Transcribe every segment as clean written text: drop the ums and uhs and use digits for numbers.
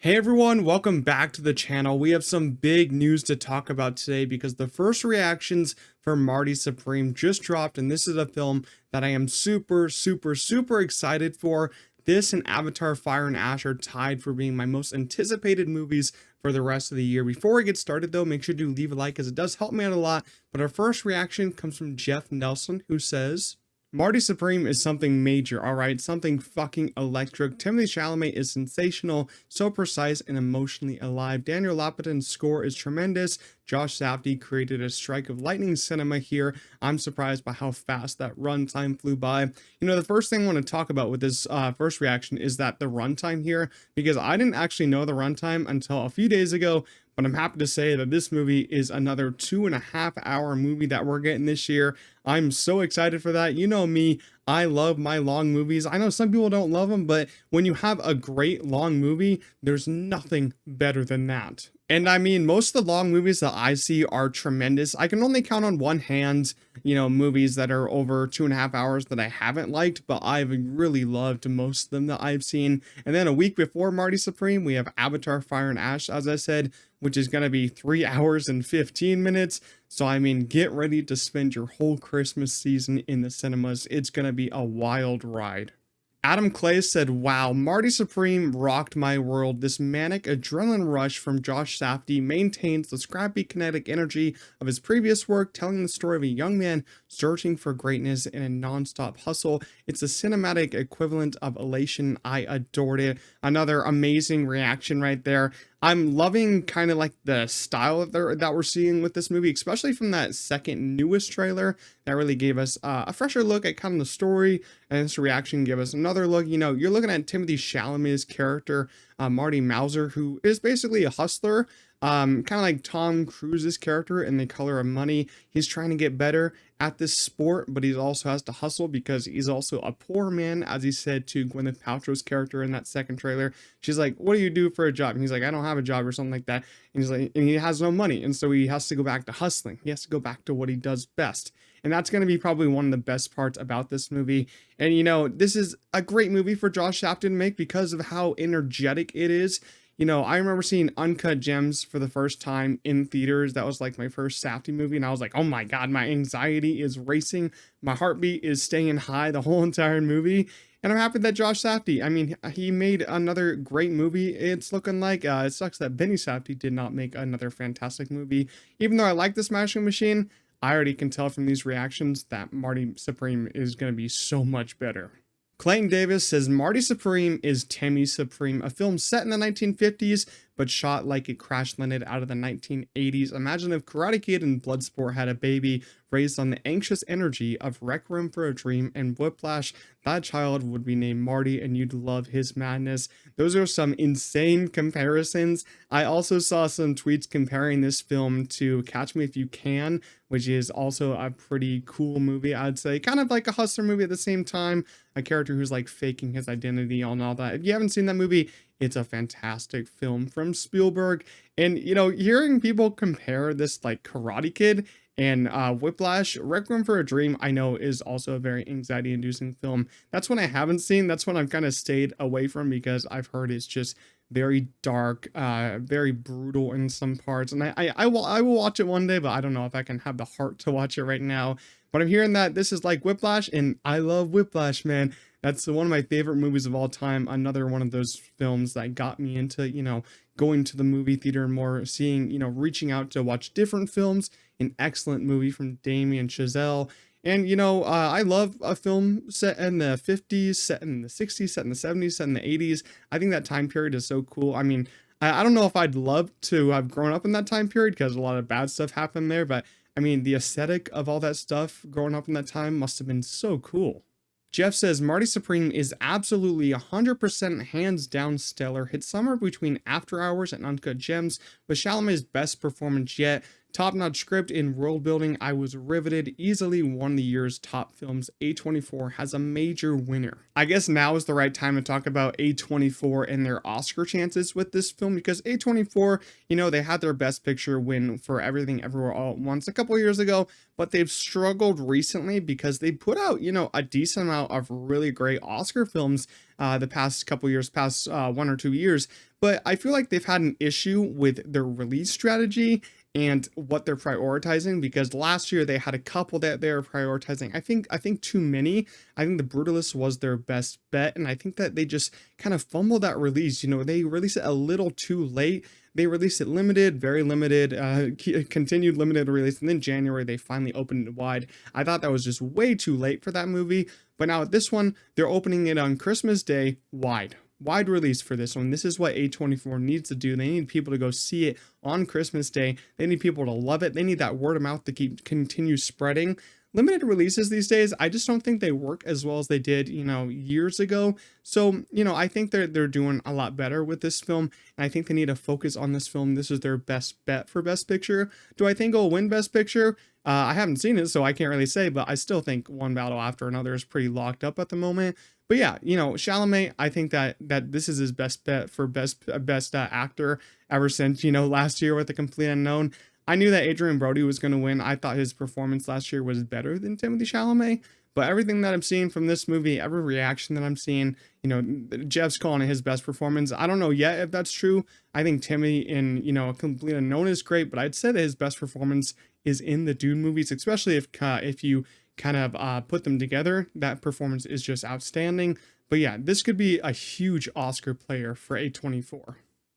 Hey everyone, welcome back to the channel. We have some big news to talk about today because the first reactions for Marty Supreme just dropped, and this is a film that I am super excited for. This and Avatar Fire and Ash are tied for being my most anticipated movies for the rest of the year. Before we get started though, make sure to leave a like as it does help me out a lot. But our first reaction comes from Jeff Nelson, who says, Marty Supreme is something major, alright? Something fucking electric. Timothée Chalamet is sensational, so precise and emotionally alive. Daniel Lopatin's score is tremendous. Josh Safdie created a strike of lightning cinema here. I'm surprised by how fast that runtime flew by. You know, the first thing I want to talk about with this first reaction is that the runtime here, because I didn't actually know the runtime until a few days ago, but I'm happy to say that this movie is another 2.5 hour movie that we're getting this year. I'm so excited for that. You know me, I love my long movies. I know some people don't love them, but when you have a great long movie, there's nothing better than that. And I mean, most of the long movies that I see are tremendous. I can only count on one hand, movies that are over 2.5 hours that I haven't liked, but I've really loved most of them that I've seen. And then a week before Marty Supreme, we have Avatar Fire and Ash, as I said, which is going to be 3 hours and 15 minutes. So, I mean, get ready to spend your whole Christmas season in the cinemas. It's going to be a wild ride. Adam Clay said, wow, Marty Supreme rocked my world. This manic adrenaline rush from Josh Safdie maintains the scrappy kinetic energy of his previous work, telling the story of a young man searching for greatness in a non-stop hustle. It's a cinematic equivalent of elation. I adored it. Another amazing reaction right there. I'm loving kind of like the style that we're seeing with this movie, especially from that second newest trailer that really gave us a fresher look at kind of the story, and this reaction gave us another look. You know, you're looking at Timothée Chalamet's character, Marty Mauser, who is basically a hustler, kind of like Tom Cruise's character in The Color of Money. He's trying to get better at this sport, but he also has to hustle because he's also a poor man, as he said to Gwyneth Paltrow's character in that second trailer. She's like, what do you do for a job? And he's like, I don't have a job, or something like that. And he's like, and he has no money, and so he has to go back to hustling. He has to go back to what he does best. And that's going to be probably one of the best parts about this movie. And you know, this is a great movie for Josh Safdie to make because of how energetic it is. You know, I remember seeing Uncut Gems for the first time in theaters. That was like my first Safdie movie, and I was like, oh my god, my anxiety is racing, my heartbeat is staying high the whole entire movie. And I'm happy that Josh Safdie, I mean, he made another great movie. It's looking like it sucks that Benny Safdie did not make another fantastic movie. Even though I like The Smashing Machine, I already can tell from these reactions that Marty Supreme is going to be so much better. Clayton Davis says Marty Supreme is Timmy Supreme, a film set in the 1950s but shot like it crash landed out of the 1980s. Imagine if Karate Kid and Bloodsport had a baby raised on the anxious energy of Rec Room for a Dream and Whiplash. That child would be named Marty, and you'd love his madness. Those are some insane comparisons. I also saw some tweets comparing this film to Catch Me If You Can, which is also a pretty cool movie, I'd say. Kind of like a hustler movie at the same time. A character who's like faking his identity and all that. If you haven't seen that movie, it's a fantastic film from Spielberg. And, you know, hearing people compare this like Karate Kid and Whiplash, Rec Room for a Dream, I know is also a very anxiety-inducing film. That's one I haven't seen. That's one I've kind of stayed away from because I've heard it's just very dark, very brutal in some parts. And I will watch it one day, but I don't know if I can have the heart to watch it right now. But I'm hearing that this is like Whiplash, and I love Whiplash, man. That's one of my favorite movies of all time. Another one of those films that got me into, going to the movie theater more, seeing, reaching out to watch different films. An excellent movie from Damien Chazelle. And, I love a film set in the 50s, set in the 60s, set in the 70s, set in the 80s. I think that time period is so cool. I mean, I don't know if I'd love to have grown up in that time period because a lot of bad stuff happened there. But, I mean, the aesthetic of all that stuff growing up in that time must have been so cool. Jeff says Marty Supreme is absolutely 100% hands down stellar. Hit somewhere between After Hours and Uncut Gems with Chalamet's best performance yet. Top-notch script and world building. I was riveted. Easily one of the year's top films. A24 has a major winner. I guess now is the right time to talk about A24 and their Oscar chances with this film, because A24, you know, they had their Best Picture win for Everything Everywhere All at Once a couple years ago, but they've struggled recently because they put out, you know, a decent amount of really great Oscar films the past couple years, past 1 or 2 years. But I feel like they've had an issue with their release strategy and what they're prioritizing, because last year they had a couple that they were prioritizing. I think too many. I think The Brutalist was their best bet, and I think that they just kind of fumbled that release. You know, they released it a little too late. They released it limited, very limited, continued limited release, and then January they finally opened it wide. I thought that was just way too late for that movie, but now at this one, they're opening it on Christmas Day wide release for this one. This is what A24 needs to do. They need people to go see it on Christmas Day. They need people to love it. They need that word of mouth to continue spreading. Limited releases these days, I just don't think they work as well as they did, you know, years ago. So, you know, I think they're doing a lot better with this film, and I think they need to focus on this film. This is their best bet for Best Picture. Do I think it'll win Best Picture? I haven't seen it, so I can't really say, but I still think One Battle After Another is pretty locked up at the moment. But yeah, you know, Chalamet, I think that this is his best bet for best actor ever since, you know, last year with The Complete Unknown. I knew that Adrian Brody was going to win. I thought his performance last year was better than Timothée Chalamet. But everything that I'm seeing from this movie, every reaction that I'm seeing, you know, Jeff's calling it his best performance. I don't know yet if that's true. I think Timmy in, you know, A Complete Unknown is great, but I'd say that his best performance is in the Dune movies, especially if you kind of put them together. That performance is just outstanding. But yeah, this could be a huge Oscar player for A24.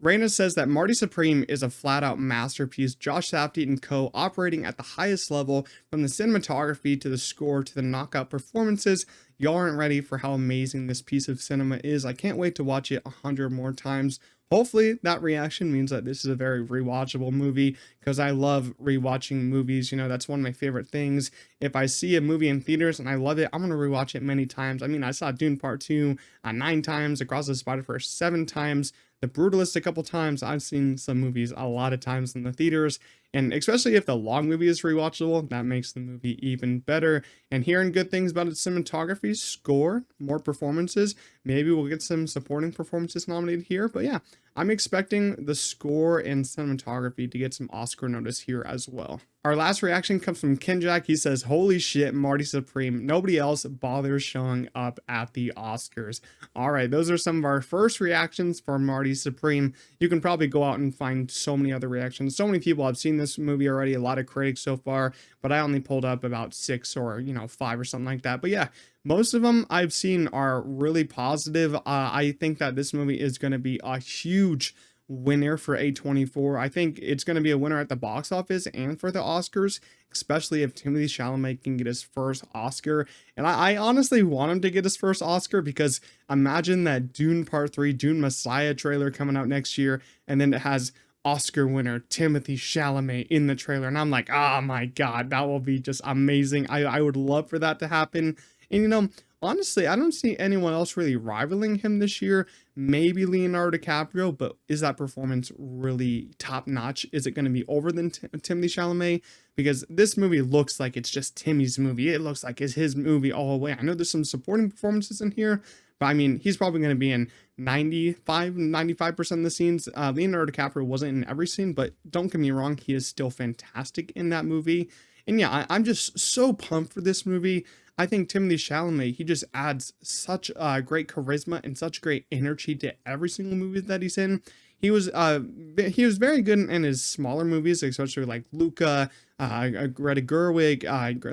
Raina says that Marty Supreme is a flat-out masterpiece. Josh Safdie and co. operating at the highest level, from the cinematography to the score to the knockout performances. Y'all aren't ready for how amazing this piece of cinema is. I can't wait to watch it 100 more times. Hopefully that reaction means that this is a very rewatchable movie, because I love rewatching movies. You know, that's one of my favorite things. If I see a movie in theaters and I love it, I'm going to rewatch it many times. I mean, I saw Dune Part 2 9 times, Across the Spider-Verse 7 times, The Brutalist a couple times. I've seen some movies a lot of times in the theaters, and especially if the long movie is rewatchable, that makes the movie even better. And hearing good things about its cinematography, score, more performances, maybe we'll get some supporting performances nominated here. But yeah, I'm expecting the score and cinematography to get some Oscar notice here as well. Our last reaction comes from Kenjack. He says, "Holy shit, Marty Supreme. Nobody else bothers showing up at the Oscars." All right, those are some of our first reactions for Marty Supreme. You can probably go out and find so many other reactions. So many people have seen this movie already, a lot of critics so far, but I only pulled up about 6 or, you know, 5 or something like that. But yeah, most of them I've seen are really positive. I think that this movie is going to be a huge winner for A24. I think it's going to be a winner at the box office and for the Oscars, especially if Timothée Chalamet can get his first Oscar. And I honestly want him to get his first Oscar, because imagine that Dune Part 3, Dune Messiah trailer coming out next year, and then it has Oscar winner Timothée Chalamet in the trailer. And I'm like, oh my God, that will be just amazing. I would love for that to happen. And, you know, honestly, I don't see anyone else really rivaling him this year. Maybe Leonardo DiCaprio, but is that performance really top notch? Is it going to be over than Timothée Chalamet? Because this movie looks like it's just Timmy's movie. It looks like it's his movie all the way. I know there's some supporting performances in here, but I mean, he's probably going to be in 95% of the scenes. Leonardo DiCaprio wasn't in every scene, but don't get me wrong, he is still fantastic in that movie. And yeah, I'm just so pumped for this movie. I think Timothée Chalamet, he just adds such great charisma and such great energy to every single movie that he's in. He was very good in his smaller movies, especially like Luca, Greta Gerwig,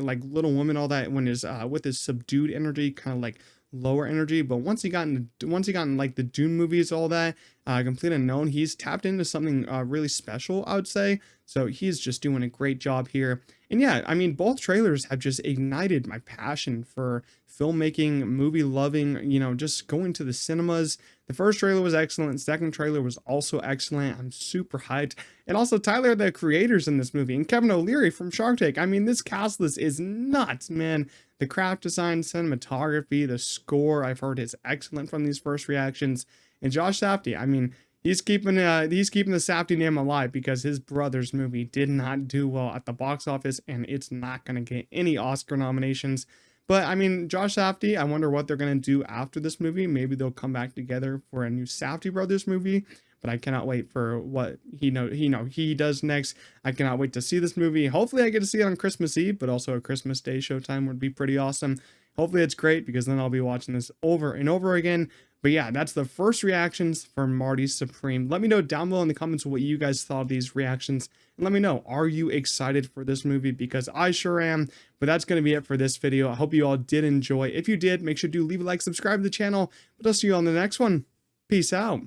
like Little Women, all that, when his with his subdued energy, kind of like lower energy. But once he got in like the Dune movies, all that, Complete Unknown, he's tapped into something really special, I would say. So he's just doing a great job here. And yeah, I mean, both trailers have just ignited my passion for filmmaking, movie loving, you know, just going to the cinemas. The first trailer was excellent. The second trailer was also excellent. I'm super hyped. And also Tyler, the creators in this movie, and Kevin O'Leary from Shark Tank. I mean, this cast list is nuts, man. The craft design, cinematography, the score, I've heard is excellent from these first reactions. And Josh Safdie, I mean, he's keeping the Safdie name alive because his brother's movie did not do well at the box office, and it's not going to get any Oscar nominations. But I mean, Josh Safdie, I wonder what they're going to do after this movie. Maybe they'll come back together for a new Safdie brothers movie. But I cannot wait for what he does next. I cannot wait to see this movie. Hopefully I get to see it on Christmas Eve, but also a Christmas Day showtime would be pretty awesome. Hopefully it's great because then I'll be watching this over and over again. But yeah, that's the first reactions for Marty Supreme. Let me know down below in the comments what you guys thought of these reactions. And let me know, are you excited for this movie? Because I sure am. But that's going to be it for this video. I hope you all did enjoy. If you did, make sure to leave a like, subscribe to the channel. But I'll see you on the next one. Peace out.